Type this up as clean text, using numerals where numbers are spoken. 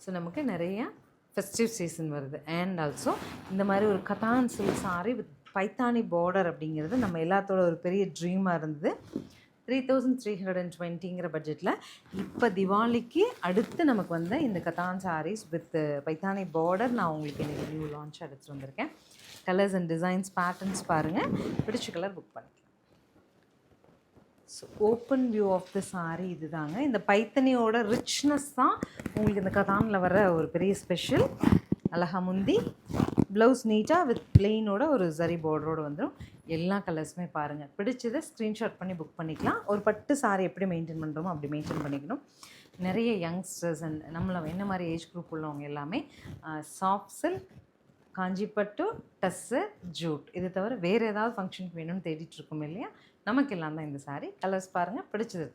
So நமக்கு நிறையா festive season வருது. அண்ட் ஆல்சோ இந்த மாதிரி ஒரு கதான் silk sari with Paithani border அப்படிங்கிறது நம்ம எல்லாத்தோட ஒரு பெரிய ட்ரீமாக இருந்தது. 3320 பட்ஜெட்டில் இப்போ திவாலிக்கு அடுத்து நமக்கு வந்த இந்த கதான் சாரீஸ் வித் பைத்தானி பார்டர் நான் உங்களுக்கு இன்றைக்கி நியூ லான்ச் எடுத்துகிட்டு வந்திருக்கேன். கலர்ஸ் அண்ட் டிசைன்ஸ் பேட்டர்ன்ஸ் பாருங்கள், பிடிச்ச கலர் புக் பண்ணிக்கலாம். So open view of the sari இது தாங்க. இந்த பைத்தனியோட ரிச்னஸ் தான் உங்களுக்கு இந்த கதானில் வர ஒரு பெரிய ஸ்பெஷல். அழகா முந்தி, ப்ளவுஸ் நீட்டாக வித் பிளெயினோட ஒரு ஜரி பார்டரோடு வந்துடும். எல்லா கலர்ஸுமே பாருங்கள், பிடிச்சதை ஸ்க்ரீன்ஷாட் பண்ணி புக் பண்ணிக்கலாம். ஒரு பட்டு சாரி எப்படி மெயின்டைன் பண்ணுறோமோ அப்படி மெயின்டைன் பண்ணிக்கணும். நிறைய யங்ஸ்டர்ஸ் அண்ட் நம்மளை என்ன மாதிரி ஏஜ் குரூப் உள்ளவங்க எல்லாமே சாஃப்ட் சில்க், காஞ்சிப்பட்டு, டஸ்ஸு, ஜூட் இது தவிர வேறு ஏதாவது ஃபங்க்ஷனுக்கு வேணும்னு தேடிட்டு இருக்கோம் இல்லையா, நமக்கு எல்லாம் தான் இந்த சாரீ. கலர்ஸ் பாருங்கள், பிடிச்சது